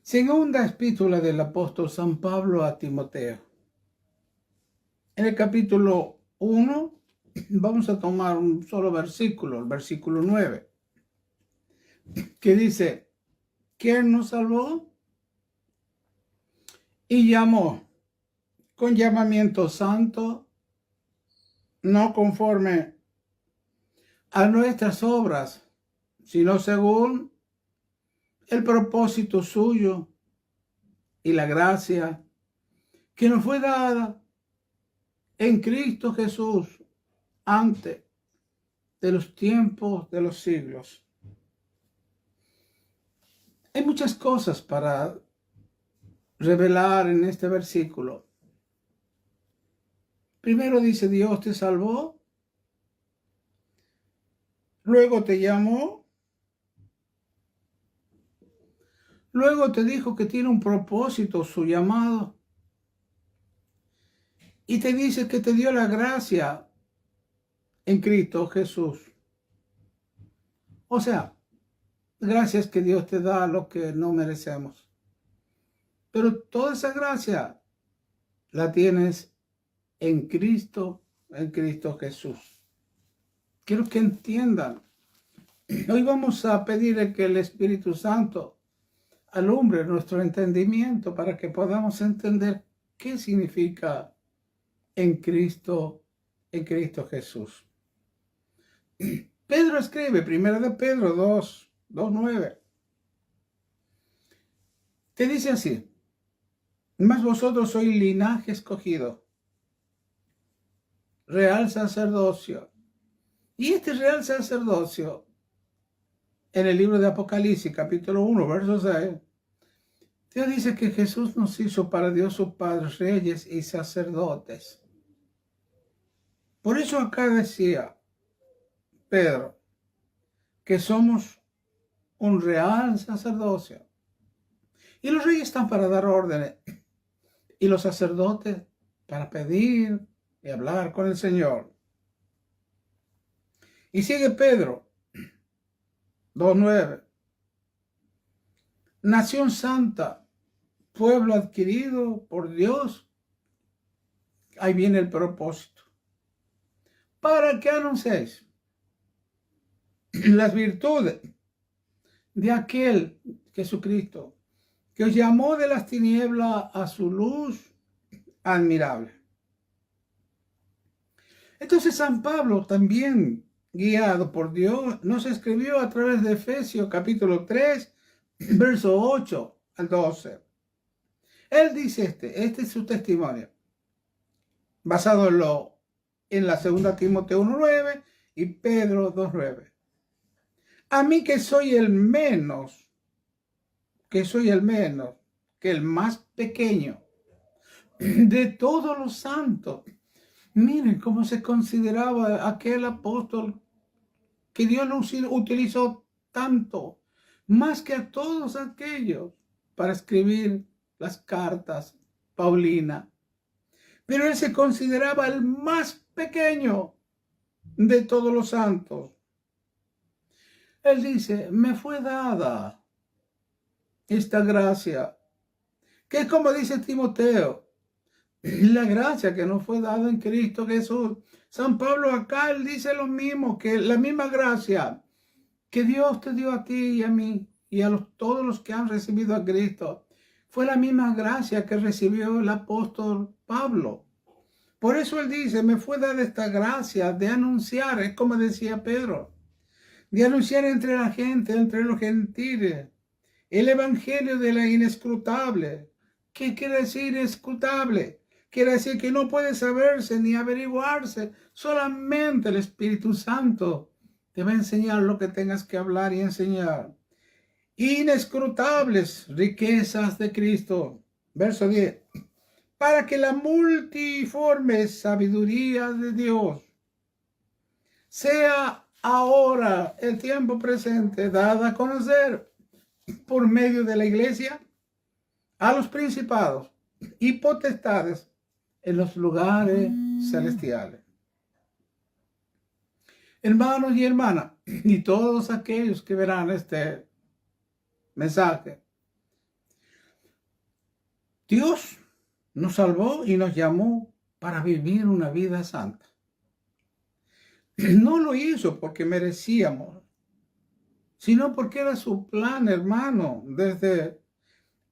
Segunda epístola del apóstol San Pablo a Timoteo. En el capítulo 1 vamos a tomar un solo versículo, el versículo 9, que dice: ¿Quién nos salvó? Y llamó con llamamiento santo, no conforme a nuestras obras, sino según el propósito suyo y la gracia que nos fue dada en Cristo Jesús antes de los tiempos de los siglos. Hay muchas cosas para revelar en este versículo. Primero dice: Dios te salvó, luego te llamó, luego te dijo que tiene un propósito su llamado, y te dice que te dio la gracia en Cristo Jesús. O sea, gracias que Dios te da lo que no merecemos. Pero toda esa gracia la tienes en Cristo Jesús. Quiero que entiendan. Hoy vamos a pedirle que el Espíritu Santo alumbre nuestro entendimiento para que podamos entender qué significa en Cristo Jesús. Pedro escribe, 1 de Pedro 2:9. Te dice así: mas vosotros sois linaje escogido, real sacerdocio. Y este real sacerdocio, en el libro de Apocalipsis, capítulo 1, verso 6, Dios dice que Jesús nos hizo para Dios su Padre, reyes y sacerdotes. Por eso acá decía Pedro que somos un real sacerdocio. Y los reyes están para dar órdenes, y los sacerdotes para pedir y hablar con el Señor. Y sigue Pedro 2:9. Nación santa, pueblo adquirido por Dios. Ahí viene el propósito. Para que anunciéis las virtudes de aquel Jesucristo que os llamó de las tinieblas a su luz admirable. Entonces San Pablo, también guiado por Dios, nos escribió a través de Efesios capítulo 3, verso 8 al 12. Él dice este es su testimonio, basado en la segunda Timoteo 1:9 y Pedro 2:9. A mí que soy el menos, que el más pequeño de todos los santos. Miren cómo se consideraba aquel apóstol que Dios lo utilizó tanto, más que a todos aquellos, para escribir las cartas paulinas. Pero él se consideraba el más pequeño de todos los santos. Él dice: me fue dada esta gracia, que es como dice Timoteo, la gracia que nos fue dada en Cristo Jesús. San Pablo acá, él dice lo mismo, que la misma gracia que Dios te dio a ti y a mí y a todos los que han recibido a Cristo, fue la misma gracia que recibió el apóstol Pablo. Por eso él dice: me fue dada esta gracia de anunciar, es como decía Pedro, de anunciar entre la gente, entre los gentiles, el evangelio de la inescrutable. ¿Qué quiere decir inescrutable? Quiere decir que no puede saberse ni averiguarse. Solamente el Espíritu Santo te va a enseñar lo que tengas que hablar y enseñar. Inescrutables riquezas de Cristo. Verso 10. Para que la multiforme sabiduría de Dios sea ahora, el tiempo presente, dada a conocer por medio de la iglesia a los principados y potestades en los lugares celestiales. Hermanos y hermanas, y todos aquellos que verán este mensaje, Dios nos salvó y nos llamó para vivir una vida santa. No lo hizo porque merecíamos, sino porque era su plan, hermano, desde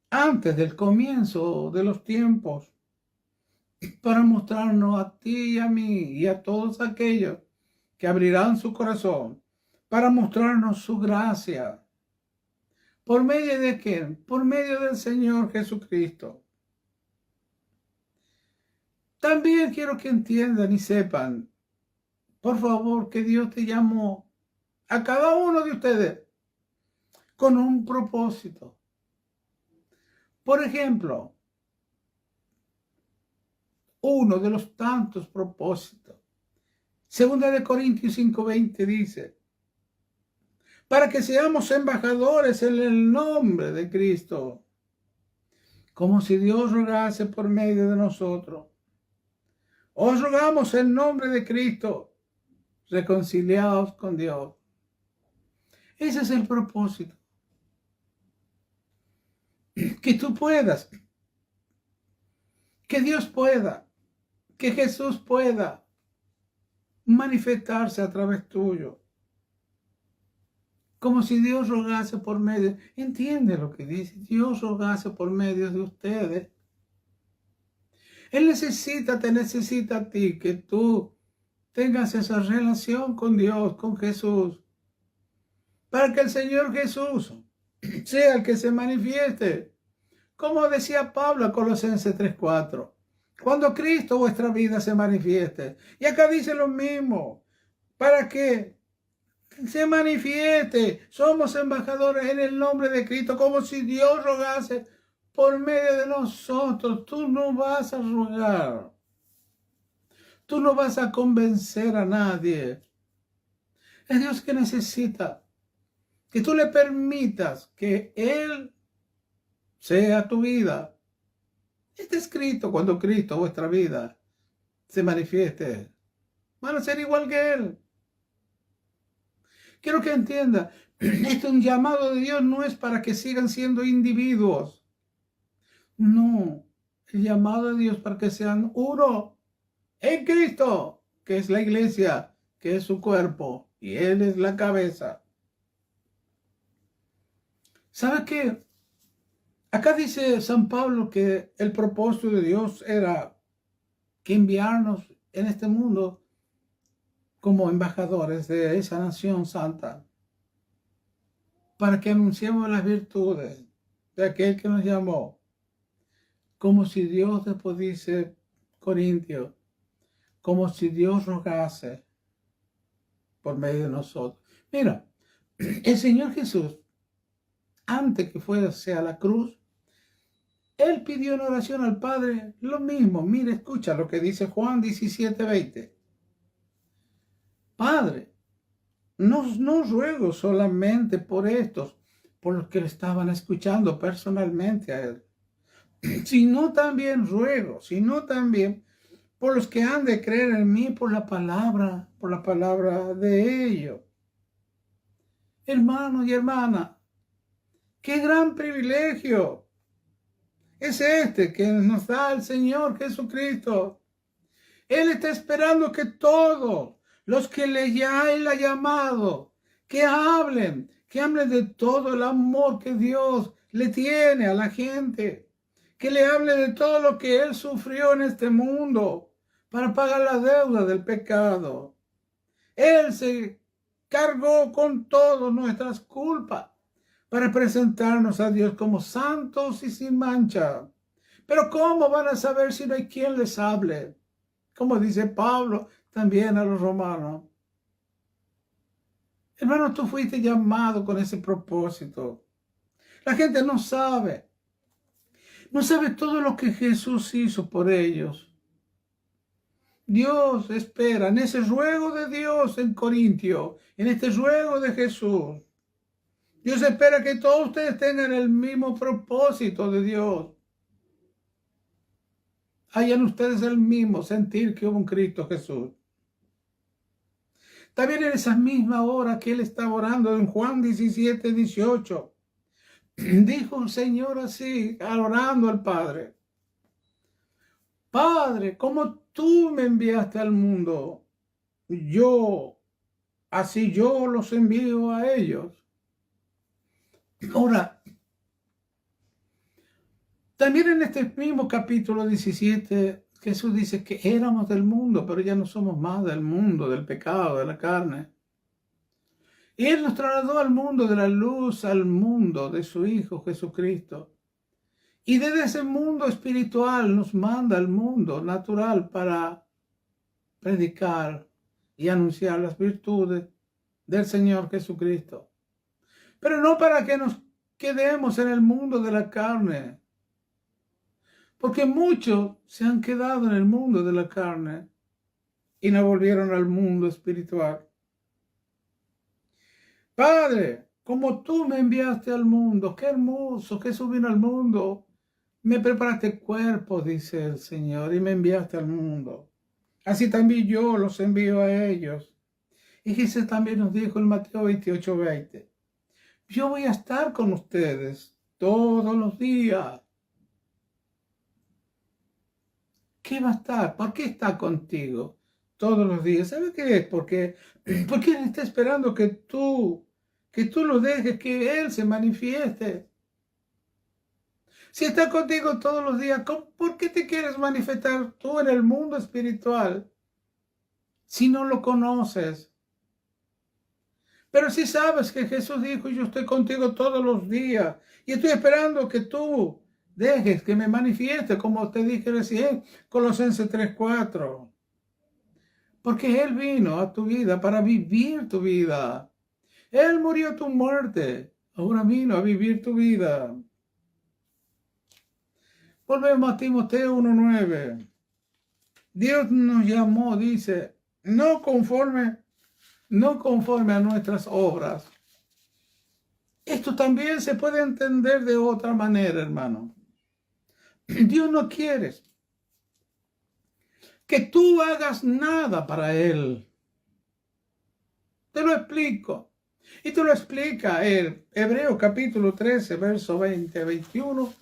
antes del comienzo de los tiempos, para mostrarnos a ti y a mí y a todos aquellos que abrirán su corazón, para mostrarnos su gracia. ¿Por medio de quién? Por medio del Señor Jesucristo. También quiero que entiendan y sepan, por favor, que Dios te llamó a cada uno de ustedes con un propósito. Por ejemplo, uno de los tantos propósitos. Segunda de Corintios 5:20 dice, para que seamos embajadores en el nombre de Cristo, como si Dios rogase por medio de nosotros. Os rogamos en nombre de Cristo, reconciliados con Dios. Ese es el propósito. Que tú puedas, que Dios pueda, que Jesús pueda manifestarse a través tuyo. Como si Dios rogase por medio. Entiende lo que dice. Dios rogase por medio de ustedes. Él te necesita a ti, que tú tengas esa relación con Dios, con Jesús, para que el Señor Jesús sea el que se manifieste. Como decía Pablo a Colosenses 3:4, cuando Cristo vuestra vida se manifieste. Y acá dice lo mismo, para que se manifieste. Somos embajadores en el nombre de Cristo, como si Dios rogase por medio de nosotros. Tú no vas a rogar. Tú no vas a convencer a nadie. Es Dios que necesita que tú le permitas que Él sea tu vida. Está escrito, cuando Cristo, vuestra vida, se manifieste, van a ser igual que Él. Quiero que entienda, este un llamado de Dios no es para que sigan siendo individuos. No, el llamado de Dios para que sean uno en Cristo, que es la iglesia, que es su cuerpo, y Él es la cabeza. ¿Sabe qué? Acá dice San Pablo que el propósito de Dios era que enviarnos en este mundo como embajadores de esa nación santa, para que anunciemos las virtudes de aquel que nos llamó, como si Dios, después dice Corintios, como si Dios rogase por medio de nosotros. Mira, el Señor Jesús, antes que fuese a la cruz, Él pidió en oración al Padre lo mismo. Mira, escucha lo que dice Juan 17:20. Padre, no ruego solamente por estos, por los que le estaban escuchando personalmente a Él, sino también por los que han de creer en mí por la palabra de ellos. Hermano y hermana, qué gran privilegio es este que nos da el Señor Jesucristo. Él está esperando que todos los que Él ha llamado, que hablen de todo el amor que Dios le tiene a la gente, que le hable de todo lo que Él sufrió en este mundo para pagar la deuda del pecado. Él se cargó con todas nuestras culpas para presentarnos a Dios como santos y sin mancha. Pero ¿cómo van a saber si no hay quien les hable? Como dice Pablo también a los romanos. Hermano, tú fuiste llamado con ese propósito. La gente no sabe todo lo que Jesús hizo por ellos. Dios espera en ese ruego de Dios en Corintio, en este ruego de Jesús. Dios espera que todos ustedes tengan el mismo propósito de Dios. Hayan ustedes el mismo sentir que hubo un Cristo Jesús. También en esa misma hora que Él estaba orando en Juan 17:18, dijo el Señor así, orando al Padre: Padre, como tú me enviaste al mundo, así yo los envío a ellos. Ahora, también en este mismo capítulo 17, Jesús dice que éramos del mundo, pero ya no somos más del mundo, del pecado, de la carne. Y Él nos trasladó al mundo de la luz, al mundo de su Hijo Jesucristo. Y desde ese mundo espiritual nos manda al mundo natural para predicar y anunciar las virtudes del Señor Jesucristo. Pero no para que nos quedemos en el mundo de la carne. Porque muchos se han quedado en el mundo de la carne y no volvieron al mundo espiritual. Padre, como tú me enviaste al mundo, qué hermoso, Jesús vino al mundo. Me preparaste cuerpo, dice el Señor, y me enviaste al mundo. Así también yo los envío a ellos. Y Jesús también nos dijo en Mateo 28:20, yo voy a estar con ustedes todos los días. ¿Qué va a estar? ¿Por qué está contigo todos los días? ¿Sabe qué es? Porque Él está esperando que tú lo dejes, que Él se manifieste. Si está contigo todos los días, ¿por qué te quieres manifestar tú en el mundo espiritual si no lo conoces? Pero si sabes que Jesús dijo, yo estoy contigo todos los días y estoy esperando que tú dejes que me manifieste, como te dije recién, Colosenses 3:4. Porque Él vino a tu vida para vivir tu vida. Él murió tu muerte, ahora vino a vivir tu vida. Volvemos a Timoteo 1:9. Dios nos llamó, dice, no conforme a nuestras obras. Esto también se puede entender de otra manera, hermano. Dios no quiere que tú hagas nada para Él. Te lo explico. Y te lo explica el Hebreo capítulo 13, verso 20-21.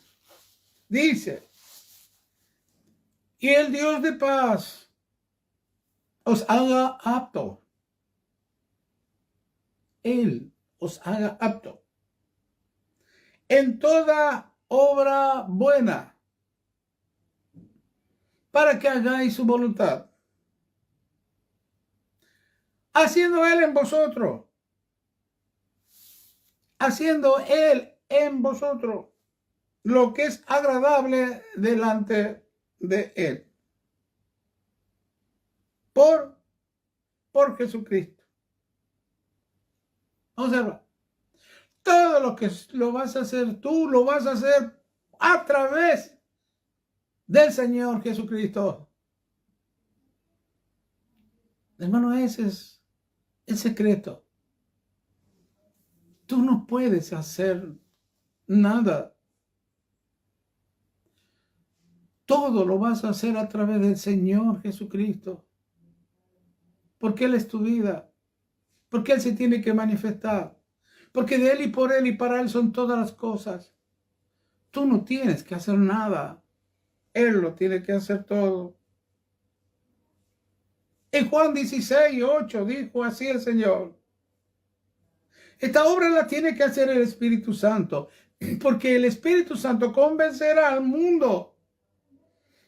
Dice, y el Dios de paz os haga apto. Él os haga apto en toda obra buena, para que hagáis su voluntad, haciendo Él en vosotros lo que es agradable delante de Él, por Jesucristo. Observa, todo lo que lo vas a hacer tú, lo vas a hacer a través del Señor Jesucristo. Hermano, ese es el secreto. Tú no puedes hacer nada. Todo lo vas a hacer a través del Señor Jesucristo. Porque Él es tu vida. Porque Él se tiene que manifestar. Porque de Él y por Él y para Él son todas las cosas. Tú no tienes que hacer nada. Él lo tiene que hacer todo. En Juan 16:8 dijo así el Señor. Esta obra la tiene que hacer el Espíritu Santo. Porque el Espíritu Santo convencerá al mundo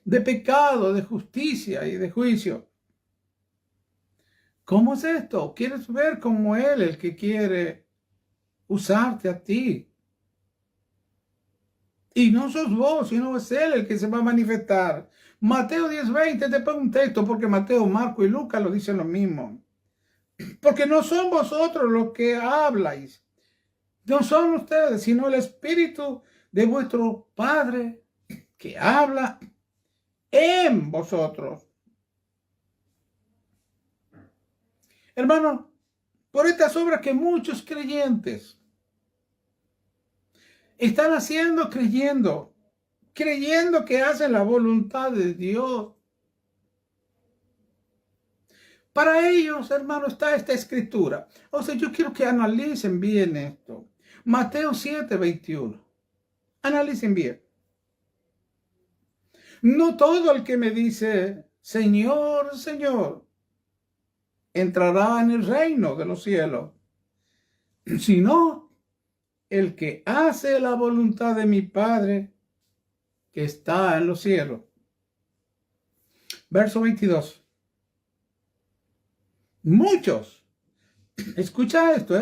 de pecado, de justicia y de juicio. ¿Cómo es esto? ¿Quieres ver cómo Él, el que quiere usarte a ti? Y no sos vos, sino es Él el que se va a manifestar. Mateo 10:20 te pongo un texto porque Mateo, Marco y Lucas lo dicen lo mismo. Porque no son vosotros los que habláis. No son ustedes, sino el Espíritu de vuestro Padre que habla en vosotros. Hermano, por estas obras que muchos creyentes están haciendo, creyendo que hacen la voluntad de Dios. Para ellos, hermano, está esta escritura. O sea, yo quiero que analicen bien esto. Mateo 7:21. Analicen bien. No todo el que me dice, Señor, Señor, entrará en el reino de los cielos, sino el que hace la voluntad de mi Padre que está en los cielos. Verso 22. Muchos, escucha esto,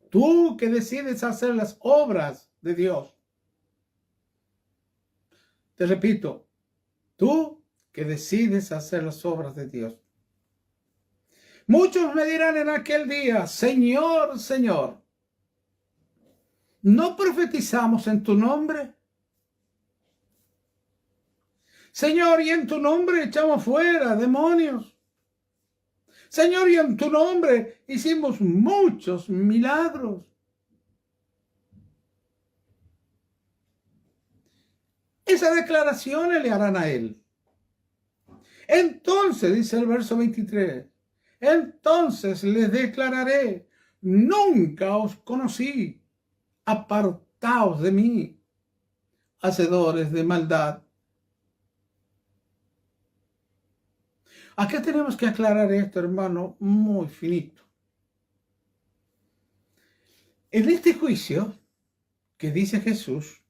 tú que decides hacer las obras de Dios. Te repito, tú que decides hacer las obras de Dios. Muchos me dirán en aquel día, Señor, Señor, ¿no profetizamos en tu nombre? Señor, y en tu nombre echamos fuera demonios. Señor, y en tu nombre hicimos muchos milagros. Esas declaraciones le harán a él. Entonces, dice el verso 23, entonces les declararé, nunca os conocí, apartaos de mí, hacedores de maldad. Aquí tenemos que aclarar esto, hermano, muy finito. En este juicio que dice Jesús,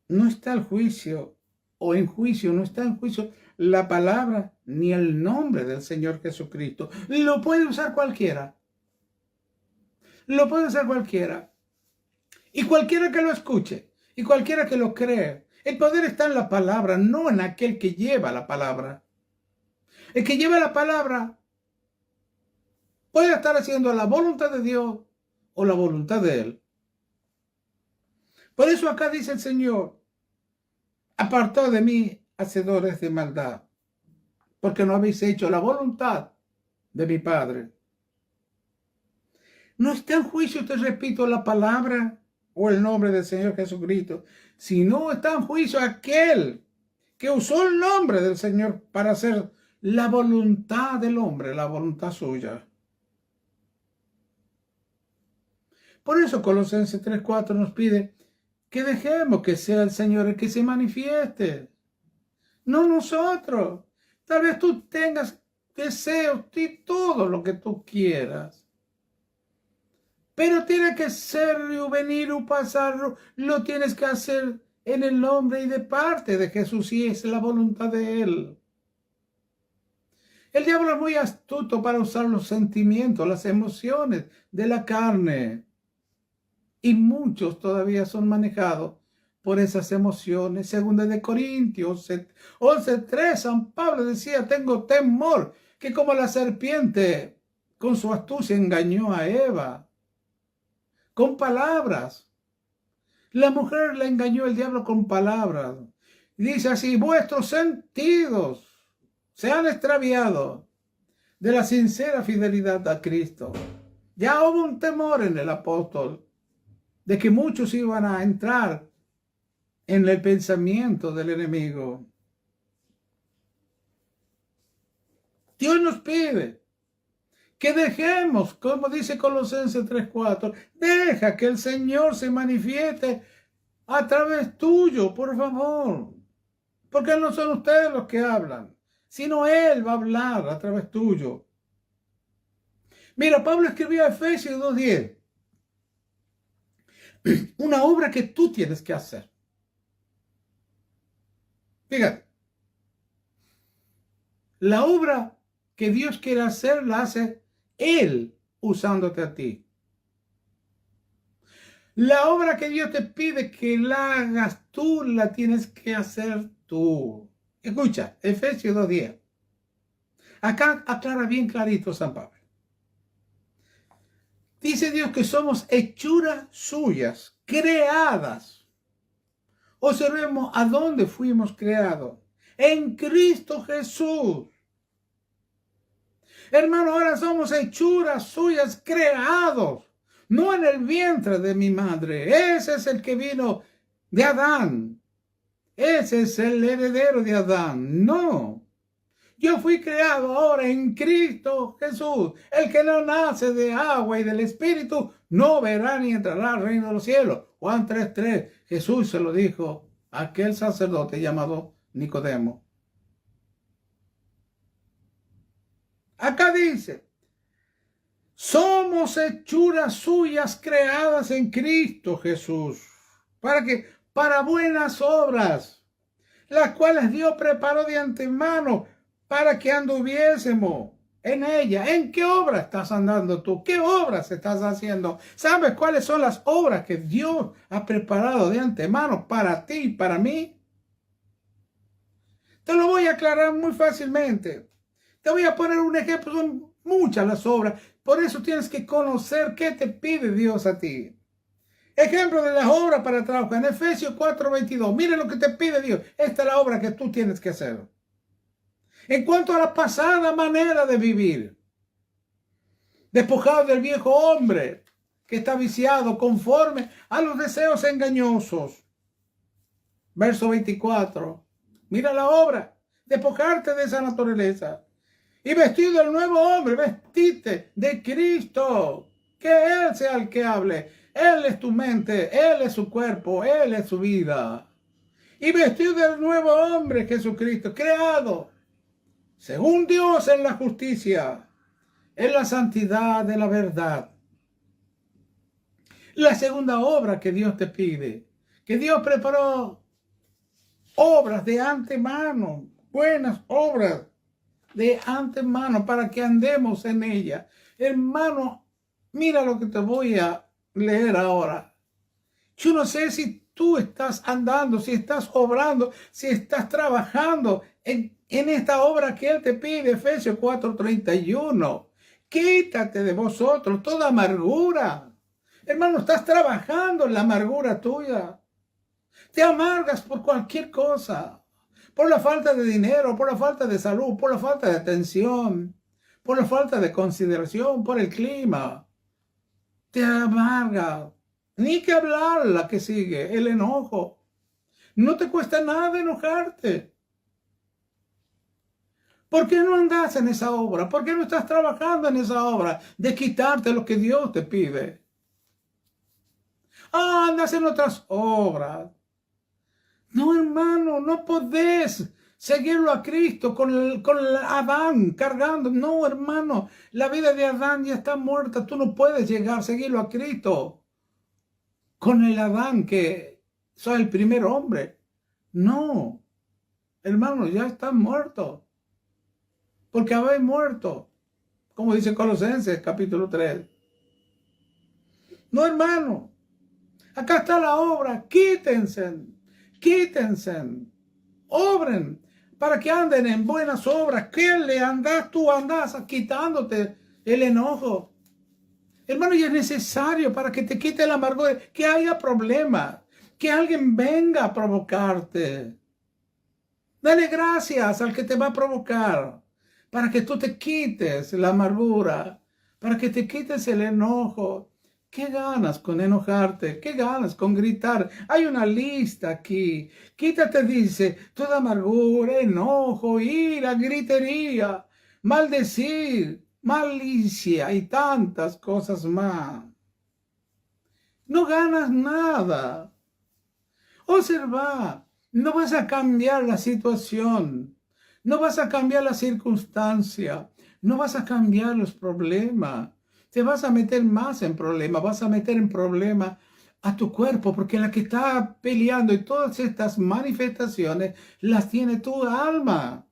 no está el juicio, o en juicio, no está en juicio la palabra ni el nombre del Señor Jesucristo. Lo puede usar cualquiera. Lo puede usar cualquiera. Y cualquiera que lo escuche, y cualquiera que lo cree. El poder está en la palabra, no en aquel que lleva la palabra. El que lleva la palabra puede estar haciendo la voluntad de Dios o la voluntad de Él. Por eso acá dice el Señor, apartad de mí, hacedores de maldad, porque no habéis hecho la voluntad de mi Padre. No está en juicio, te repito, la palabra o el nombre del Señor Jesucristo, sino está en juicio aquel que usó el nombre del Señor para hacer la voluntad del hombre, la voluntad suya. Por eso Colosenses 3:4 nos pide que dejemos que sea el Señor el que se manifieste, no nosotros. Tal vez tú tengas deseos y todo lo que tú quieras, pero tiene que ser o venir o pasar, lo tienes que hacer en el nombre y de parte de Jesús, y es la voluntad de Él. El diablo es muy astuto para usar los sentimientos, las emociones de la carne. Y muchos todavía son manejados por esas emociones. Segunda de Corintios 11:3, San Pablo decía, tengo temor que como la serpiente con su astucia engañó a Eva. Con palabras. La mujer le engañó el diablo con palabras. Dice así, vuestros sentidos se han extraviado de la sincera fidelidad a Cristo. Ya hubo un temor en el apóstol de que muchos iban a entrar en el pensamiento del enemigo. Dios nos pide que dejemos, como dice Colosenses 3:4, deja que el Señor se manifieste a través tuyo, por favor. Porque no son ustedes los que hablan, sino Él va a hablar a través tuyo. Mira, Pablo escribió a Efesios 2:10. Una obra que tú tienes que hacer. Fíjate, la obra que Dios quiere hacer la hace Él usándote a ti. La obra que Dios te pide que la hagas tú, la tienes que hacer tú. Escucha, Efesios 2:10. Acá aclara bien clarito San Pablo. Dice Dios que somos hechuras suyas, creadas. Observemos a dónde fuimos creados. En Cristo Jesús. Hermano, ahora somos hechuras suyas, creados. No en el vientre de mi madre. Ese es el que vino de Adán. Ese es el heredero de Adán. No. Yo fui creado ahora en Cristo Jesús. El que no nace de agua y del Espíritu no verá ni entrará al reino de los cielos. Juan 3:3. Jesús se lo dijo aquel sacerdote llamado Nicodemo. Acá dice, somos hechuras suyas creadas en Cristo Jesús. ¿Para qué? Para buenas obras, las cuales Dios preparó de antemano para que anduviésemos en ella. ¿En qué obra estás andando tú? ¿Qué obras estás haciendo? ¿Sabes cuáles son las obras que Dios ha preparado de antemano para ti y para mí? Te lo voy a aclarar muy fácilmente. Te voy a poner un ejemplo. Son muchas las obras. Por eso tienes que conocer qué te pide Dios a ti. Ejemplo de las obras para trabajar. En Efesios 4:22. Mire lo que te pide Dios. Esta es la obra que tú tienes que hacer. En cuanto a la pasada manera de vivir, despojado del viejo hombre que está viciado conforme a los deseos engañosos. Verso 24. Mira la obra. Despojarte de esa naturaleza. Y vestido del nuevo hombre, vestite de Cristo. Que Él sea el que hable. Él es tu mente, Él es su cuerpo, Él es su vida. Y vestido del nuevo hombre, Jesucristo, creado según Dios en la justicia, en la santidad de la verdad. La segunda obra que Dios te pide, que Dios preparó obras de antemano, buenas obras de antemano para que andemos en ella. Hermano, mira lo que te voy a leer ahora. Yo no sé si tú estás andando, si estás obrando, si estás trabajando en esta obra que Él te pide, Efesios 4:31. Quítate de vosotros toda amargura. Hermano, estás trabajando en la amargura tuya. Te amargas por cualquier cosa. Por la falta de dinero, por la falta de salud, por la falta de atención, por la falta de consideración, por el clima. Te amarga. Ni que hablar la que sigue, el enojo. No te cuesta nada enojarte. ¿Por qué no andas en esa obra? ¿Por qué no estás trabajando en esa obra de quitarte lo que Dios te pide? Andas en otras obras. No, hermano, no podés seguirlo a Cristo con Adán cargando. No, hermano, la vida de Adán ya está muerta. Tú no puedes llegar a seguirlo a Cristo con el Adán que soy el primer hombre. No, hermano, ya está muerto. Porque habéis muerto, como dice Colosenses capítulo 3. No, hermano, acá está la obra. Quítense, obren para que anden en buenas obras. ¿Qué le andas? Tú andas quitándote el enojo. Hermano, y es necesario para que te quite la amargura, que haya problemas, que alguien venga a provocarte. Dale gracias al que te va a provocar, para que tú te quites la amargura, para que te quites el enojo. ¿Qué ganas con enojarte? ¿Qué ganas con gritar? Hay una lista aquí. Quítate, dice, toda amargura, enojo, ira, gritería, maldecir, malicia y tantas cosas más. No ganas nada. Observa, no vas a cambiar la situación. No vas a cambiar la circunstancia. No vas a cambiar los problemas. Te vas a meter más en problemas. Vas a meter en problemas a tu cuerpo, porque la que está peleando y todas estas manifestaciones las tiene tu alma.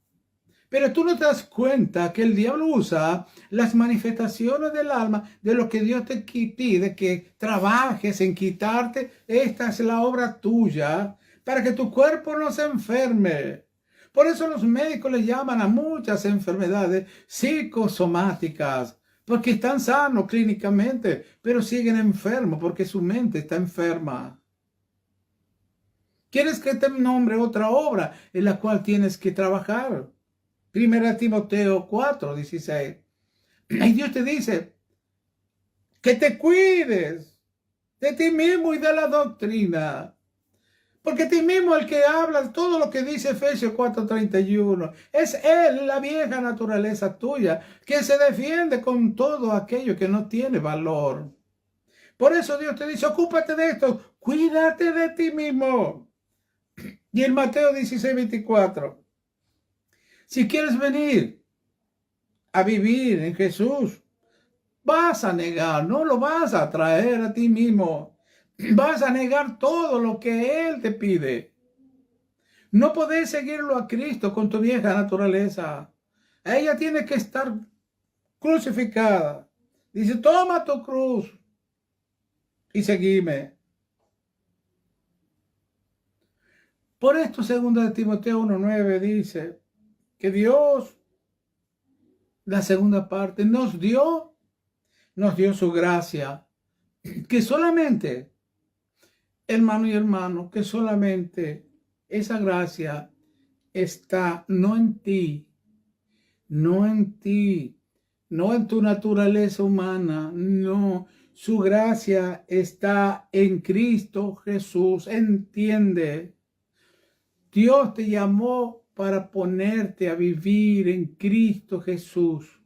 Pero tú no te das cuenta que el diablo usa las manifestaciones del alma, de lo que Dios te pide, que trabajes en quitarte. Esta es la obra tuya, para que tu cuerpo no se enferme. Por eso los médicos le llaman a muchas enfermedades psicosomáticas, porque están sanos clínicamente, pero siguen enfermos porque su mente está enferma. ¿Quieres que te nombre otra obra en la cual tienes que trabajar? 1 Timoteo 4:16. Y Dios te dice que te cuides de ti mismo y de la doctrina. Porque ti mismo el que habla todo lo que dice Efesios 4:31. Es él, la vieja naturaleza tuya, que se defiende con todo aquello que no tiene valor. Por eso Dios te dice, ocúpate de esto, cuídate de ti mismo. Y en Mateo 16:24, si quieres venir a vivir en Jesús, vas a negar, no lo vas a traer a ti mismo. Vas a negar todo lo que Él te pide. No podés seguirlo a Cristo con tu vieja naturaleza. Ella tiene que estar crucificada. Dice, toma tu cruz y seguime. Por esto, 2 de Timoteo 1:9 dice que Dios, la segunda parte, nos dio su gracia, que solamente, hermano y hermano, que solamente esa gracia está no en ti, no en ti, no en tu naturaleza humana, no. Su gracia está en Cristo Jesús. Entiende. Dios te llamó para ponerte a vivir en Cristo Jesús,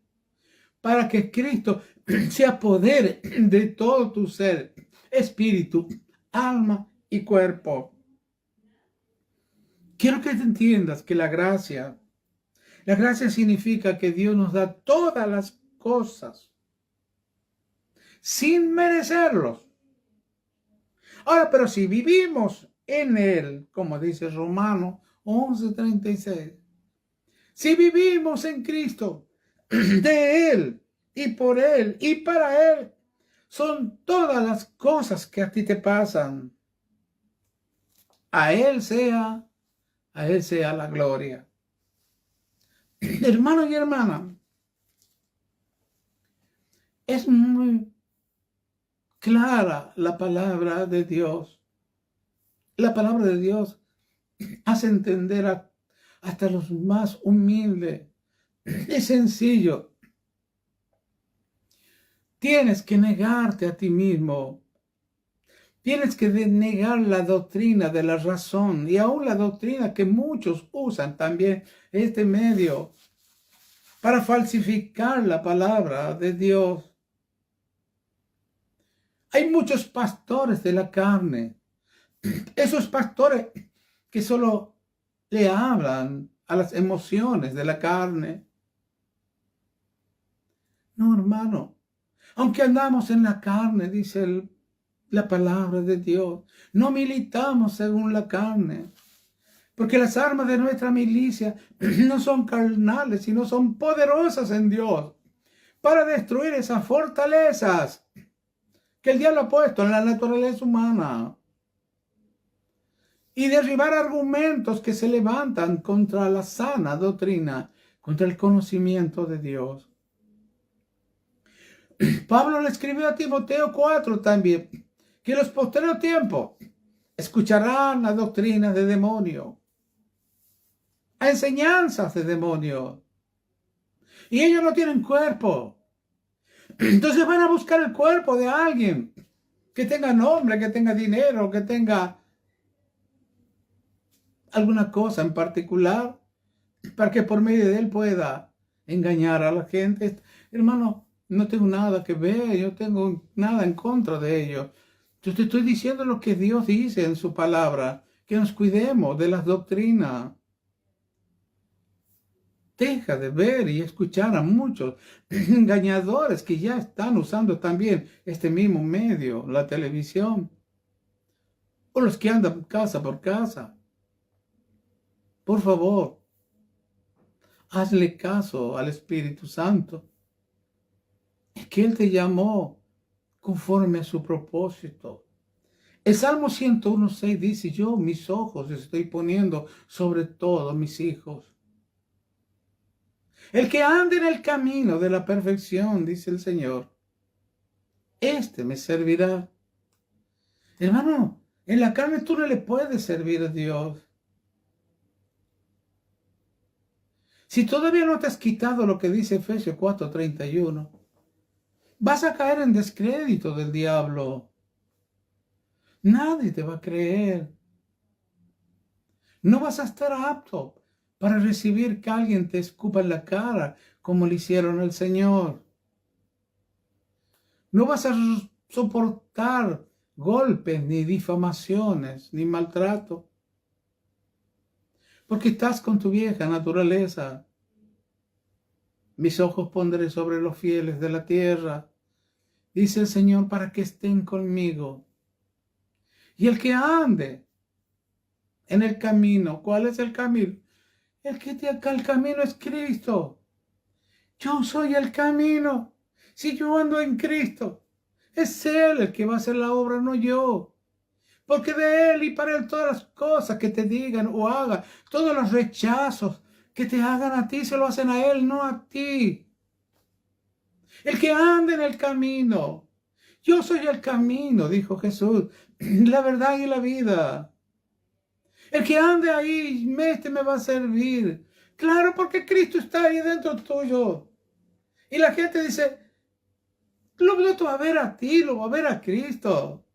para que Cristo se apodere de todo tu ser, espíritu, alma y cuerpo. Quiero que te entiendas que la gracia significa que Dios nos da todas las cosas sin merecerlos. Ahora, pero si vivimos en Él, como dice Romanos 11:36, si vivimos en Cristo, de Él y por Él y para Él, son todas las cosas que a ti te pasan. A Él sea la gloria. Hermano y hermana, es muy clara la palabra de Dios. La palabra de Dios hace entender hasta los más humildes. Es sencillo. Tienes que negarte a ti mismo. Tienes que negar la doctrina de la razón y aún la doctrina que muchos usan también este medio para falsificar la palabra de Dios. Hay muchos pastores de la carne. Esos pastores que solo le hablan a las emociones de la carne. No, hermano. Aunque andamos en la carne, dice la palabra de Dios, no militamos según la carne. Porque las armas de nuestra milicia no son carnales, sino son poderosas en Dios para destruir esas fortalezas que el diablo ha puesto en la naturaleza humana y derribar argumentos que se levantan contra la sana doctrina, contra el conocimiento de Dios. Pablo le escribió a Timoteo 4 también, que en los posteriores tiempos escucharán las doctrinas de demonio, a enseñanzas de demonio, y ellos no tienen cuerpo. Entonces van a buscar el cuerpo de alguien que tenga nombre, que tenga dinero, que tenga alguna cosa en particular, para que por medio de él pueda engañar a la gente. Hermano, no tengo nada que ver, yo tengo nada en contra de ellos. Yo te estoy diciendo lo que Dios dice en su palabra, que nos cuidemos de las doctrinas. Deja de ver y escuchar a muchos engañadores que ya están usando también este mismo medio, la televisión, o los que andan casa por casa. Por favor, hazle caso al Espíritu Santo. Es que Él te llamó conforme a su propósito. El Salmo 101:6 dice, yo mis ojos estoy poniendo sobre todos mis hijos. El que ande en el camino de la perfección, dice el Señor, este me servirá. Hermano, en la carne tú no le puedes servir a Dios. Si todavía no te has quitado lo que dice Efesios 4:31, vas a caer en descrédito del diablo. Nadie te va a creer. No vas a estar apto para recibir que alguien te escupa en la cara como le hicieron al Señor. No vas a soportar golpes, ni difamaciones, ni maltrato. porque estás con tu vieja naturaleza. Mis ojos pondré sobre los fieles de la tierra, dice el Señor, para que estén conmigo. Y el que ande en el camino, ¿cuál es el camino? El camino es Cristo. Yo soy el camino. Si yo ando en Cristo, es Él el que va a hacer la obra, no yo. Porque de Él y para Él todas las cosas que te digan o hagan, todos los rechazos que te hagan a ti, se lo hacen a Él, no a ti. El que anda en el camino. Yo soy el camino, dijo Jesús, la verdad y la vida. El que ande ahí, este me va a servir. Claro, porque Cristo está ahí dentro tuyo. Y la gente dice, no te va a ver a ti, lo va a ver a Cristo.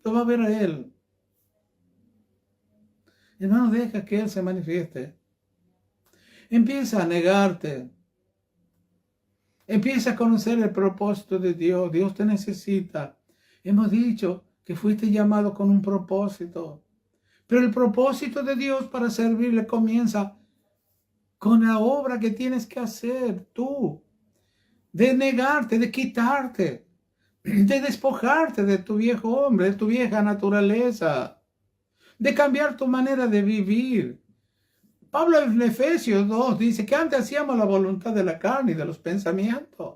Lo va a ver a Él. Hermano, deja que Él se manifieste. Empieza a negarte. Empieza a conocer el propósito de Dios. Dios te necesita. Hemos dicho que fuiste llamado con un propósito. Pero el propósito de Dios para servirle comienza con la obra que tienes que hacer tú. De negarte, de quitarte, de despojarte de tu viejo hombre, de tu vieja naturaleza, de cambiar tu manera de vivir. Pablo en Efesios 2 dice que antes hacíamos la voluntad de la carne y de los pensamientos.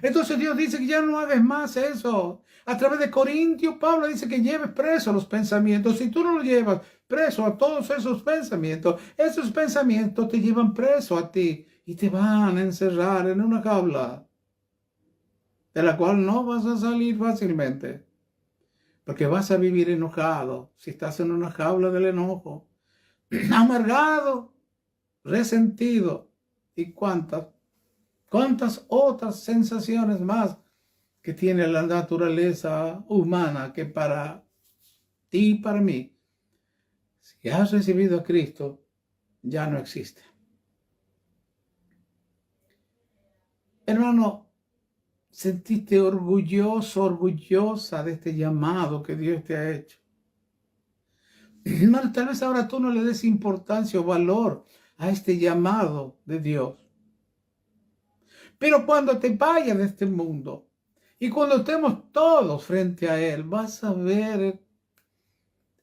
Entonces Dios dice que ya no hagas más eso. A través de Corintios, Pablo dice que lleves preso los pensamientos. Si tú no lo llevas preso a todos esos pensamientos te llevan preso a ti y te van a encerrar en una jaula de la cual no vas a salir fácilmente. Porque vas a vivir enojado si estás en una jaula del enojo. Amargado, resentido y cuántas otras sensaciones más que tiene la naturaleza humana que para ti y para mí, si has recibido a Cristo, ya no existe. Hermano, sentiste orgulloso, orgullosa de este llamado que Dios te ha hecho. Hermano, tal vez ahora tú no le des importancia o valor a este llamado de Dios. Pero cuando te vayas de este mundo y cuando estemos todos frente a Él, vas a ver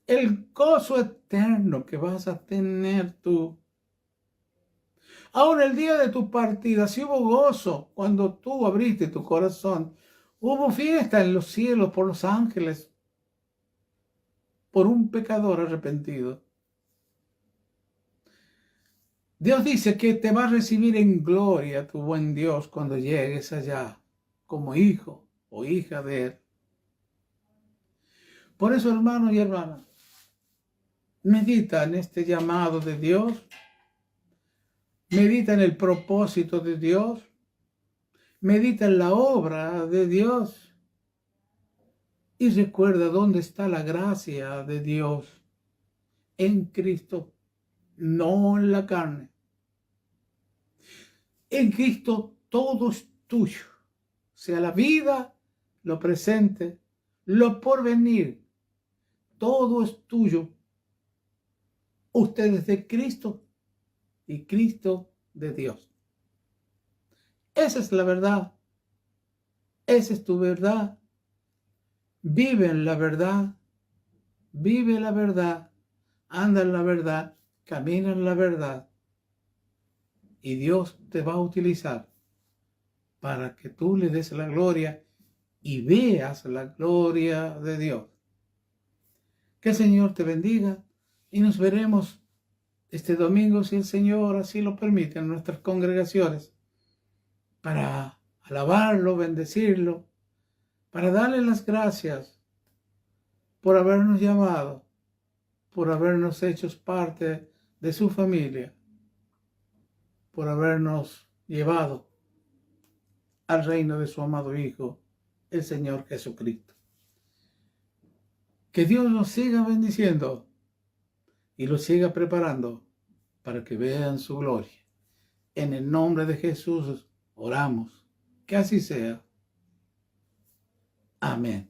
el gozo eterno que vas a tener tú. Ahora, el día de tu partida, si hubo gozo cuando tú abriste tu corazón, hubo fiesta en los cielos por los ángeles, por un pecador arrepentido. Dios dice que te va a recibir en gloria tu buen Dios cuando llegues allá, como hijo o hija de Él. Por eso, hermano y hermana, medita en este llamado de Dios, medita en el propósito de Dios, medita en la obra de Dios y recuerda dónde está la gracia de Dios en Cristo, no en la carne. En Cristo todo es tuyo, sea la vida, lo presente, lo porvenir, todo es tuyo. Usted es de Cristo y Cristo de Dios. Esa es la verdad. Esa es tu verdad. Vive en la verdad. Vive la verdad. Anda en la verdad. Camina en la verdad. Y Dios te va a utilizar para que tú le des la gloria y veas la gloria de Dios. Que el Señor te bendiga y nos veremos este domingo, si el Señor así lo permite, en nuestras congregaciones, para alabarlo, bendecirlo, para darle las gracias por habernos llamado, por habernos hecho parte de su familia, por habernos llevado al reino de su amado Hijo, el Señor Jesucristo. Que Dios nos siga bendiciendo y los siga preparando para que vean su gloria. En el nombre de Jesús oramos. Que así sea. Amén.